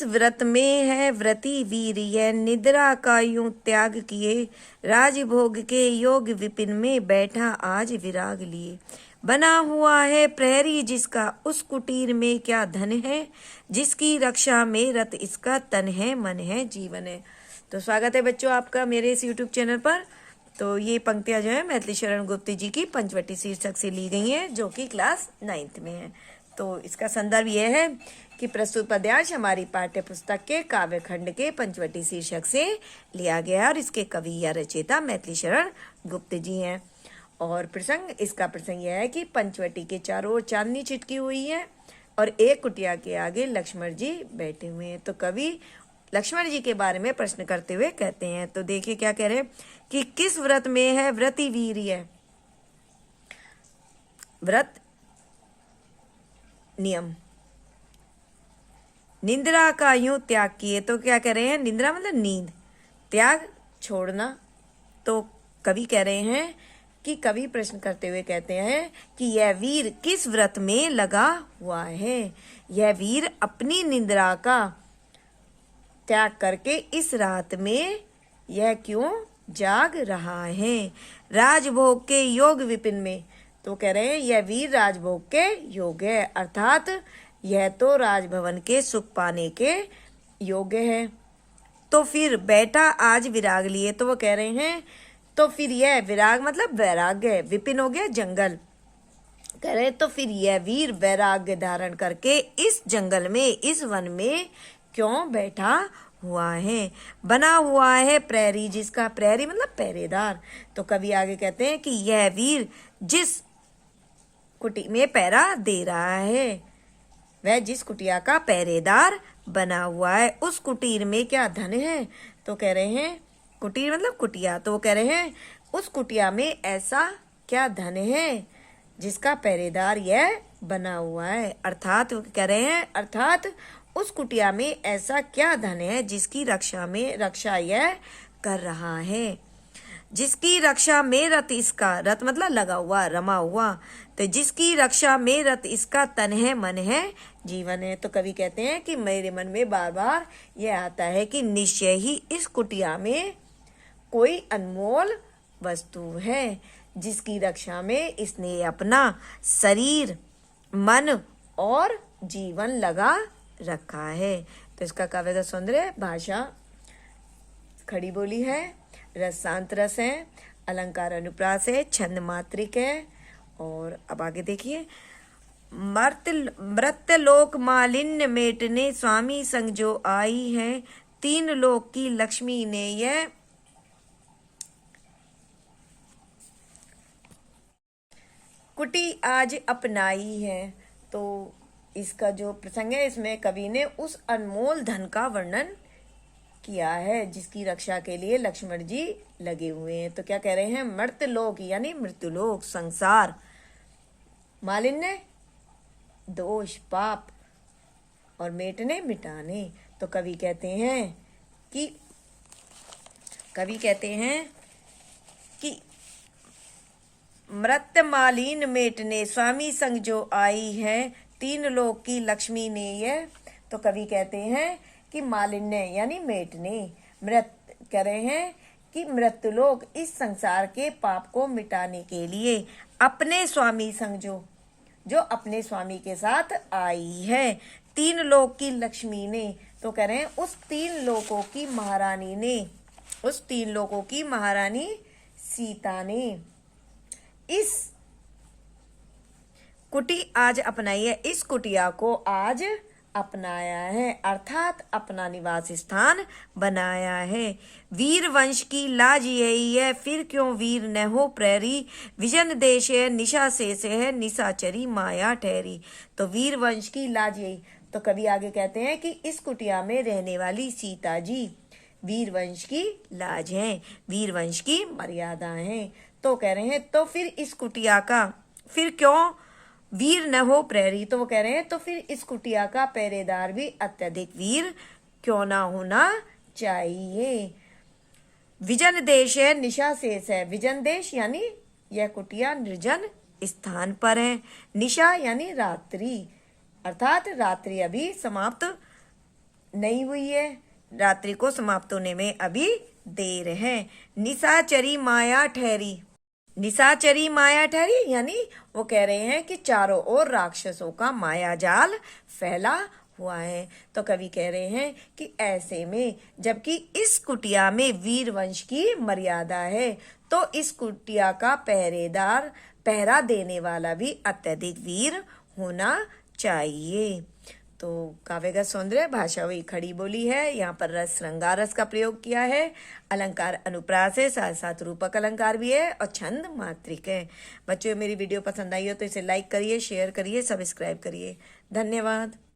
व्रत में है व्रती वीर, यह निद्रा का यूं त्याग किए, राजभोग के योग विपिन में बैठा आज विराग लिए। बना हुआ है प्रहरी जिसका, उस कुटीर में क्या धन है, जिसकी रक्षा में रत इसका तन है मन है जीवन है। तो स्वागत है बच्चों आपका मेरे इस यूट्यूब चैनल पर। तो ये पंक्तियां जो है मैथिली शरण गुप्त जी की पंचवटी शीर्षक से ली गई हैं, जो कि क्लास 9th में है। तो इसका संदर्भ यह है कि प्रस्तुत पद्यांश हमारी पाठ्य पुस्तक के काव्य खंड के पंचवटी शीर्षक से लिया गया है और इसके कवि या रचयिता मैथिली शरण गुप्त जी हैं। और इसका प्रसंग यह है कि पंचवटी के चारों ओर चांदनी छिटकी हुई है और एक कुटिया के आगे लक्ष्मण जी बैठे हुए हैं। तो कवि लक्ष्मण जी के बारे में प्रश्न करते हुए कहते हैं, तो देखिए क्या कह रहे हैं कि किस व्रत में है व्रती वीर है। व्रत नियम, निंद्रा का यूं त्याग किए। तो क्या कह रहे हैं, निंद्रा मतलब नींद, त्याग छोड़ना। तो कवि कह रहे हैं कि कवि प्रश्न करते हुए कहते हैं कि यह वीर किस व्रत में लगा हुआ है। यह वीर अपनी निंद्रा का त्याग करके इस रात में यह क्यों जाग रहा है। राजभोग के योग विपिन में, तो कह रहे हैं यह वीर राजभोग के योग्य है, अर्थात यह तो राजभवन के सुख पाने के योग्य है। तो फिर बैठा आज विराग लिए। तो वो कह रहे हैं तो फिर यह विराग मतलब वैराग्य, विपिन हो गया जंगल। कह रहे तो फिर यह वीर वैराग्य धारण करके इस जंगल में इस वन में क्यों बैठा हुआ है। बना हुआ है प्रहरी जिसका, प्रहरी मतलब पहरेदार। तो कवि आगे कहते हैं कि यह वीर जिस कुटी में पहरा दे रहा है, वह जिस कुटिया का पहरेदार बना हुआ है, उस कुटीर में क्या धन है। तो कह रहे हैं कुटीर मतलब कुटिया। तो वो कह रहे हैं उस कुटिया में ऐसा क्या धन है जिसका पहरेदार यह बना हुआ है। अर्थात वो कह रहे हैं अर्थात उस कुटिया में ऐसा क्या धन है जिसकी रक्षा यह कर रहा है। जिसकी रक्षा में रत इसका, रत मतलब लगा हुआ रमा हुआ, तो जिसकी रक्षा में रत इसका तन है मन है जीवन है। तो कवि कहते हैं कि मेरे मन में बार बार यह आता है कि निश्चय ही इस कुटिया में कोई अनमोल वस्तु है जिसकी रक्षा में इसने अपना शरीर मन और जीवन लगा रखा है। तो इसका काव्य का सौंदर्य, भाषा खड़ी बोली है, रस शांत रस है, अलंकार अनुप्रास है, छंद मात्रिक है। और अब आगे देखिए, मृत्यलोक मालिन्य मेटने स्वामी संग जो आई है, तीन लोक की लक्ष्मी ने यह कुटी आज अपनाई है। तो इसका जो प्रसंग है इसमें कवि ने उस अनमोल धन का वर्णन किया है जिसकी रक्षा के लिए लक्ष्मण जी लगे हुए हैं। तो क्या कह रहे हैं, मर्त्यलोक यानी मृत्युलोक संसार, मालिन्य दोष पाप और मेटने मिटाने। तो कवि कहते हैं कि मृत्यमालिन मेटने स्वामी संग जो आई है, तीन लोक की लक्ष्मी ने यह। तो कवि कहते हैं कि मालिन्य यानी मेटने, कह रहे हैं कि मृत्युलोक इस संसार के पाप को मिटाने के लिए अपने स्वामी संग जो अपने स्वामी के साथ आई है, तीन लोक की लक्ष्मी ने। तो कह रहे हैं उस तीन लोकों की महारानी सीता ने इस कुटी आज अपनाई है, इस कुटिया को आज अपनाया है, अर्थात अपना निवास स्थान बनाया है। वीर वंश की लाज यही है, फिर क्यों वीर न हो प्रहरी, विजन देश है निशा शेष है, निशाचरी माया ठहरी। तो वीर वंश की लाज यही। तो कवि आगे कहते हैं कि इस कुटिया में रहने वाली सीता जी वीर वंश की लाज है, वीर वंश की मर्यादा है। तो कह रहे हैं तो फिर इस कुटिया का, फिर क्यों वीर न हो प्रहरी। तो वो कह रहे हैं तो फिर इस कुटिया का पहरेदार भी अत्यधिक वीर क्यों ना होना चाहिए। विजन देश है निशा शेष है, विजन देश यानी यह कुटिया निर्जन स्थान पर है, निशा यानी रात्रि, अर्थात रात्रि अभी समाप्त नहीं हुई है, रात्रि को समाप्त होने में अभी देर है। निशाचरी माया ठहरी, निशाचरी माया ठहरी यानी वो कह रहे हैं कि चारों ओर राक्षसों का माया जाल फैला हुआ है। तो कवि कह रहे हैं कि ऐसे में जबकि इस कुटिया में वीर वंश की मर्यादा है, तो इस कुटिया का पहरेदार, पहरा देने वाला भी अत्यधिक वीर होना चाहिए। तो काव्य का सौंदर्य भाषा हुई खड़ी बोली है। यहाँ पर रस श्रृंगार रस का प्रयोग किया है। अलंकार अनुप्रास है, साथ साथ रूपक अलंकार भी है और छंद मात्रिक है। बच्चों, मेरी वीडियो पसंद आई हो तो इसे लाइक करिए, शेयर करिए, सब्सक्राइब करिए। धन्यवाद।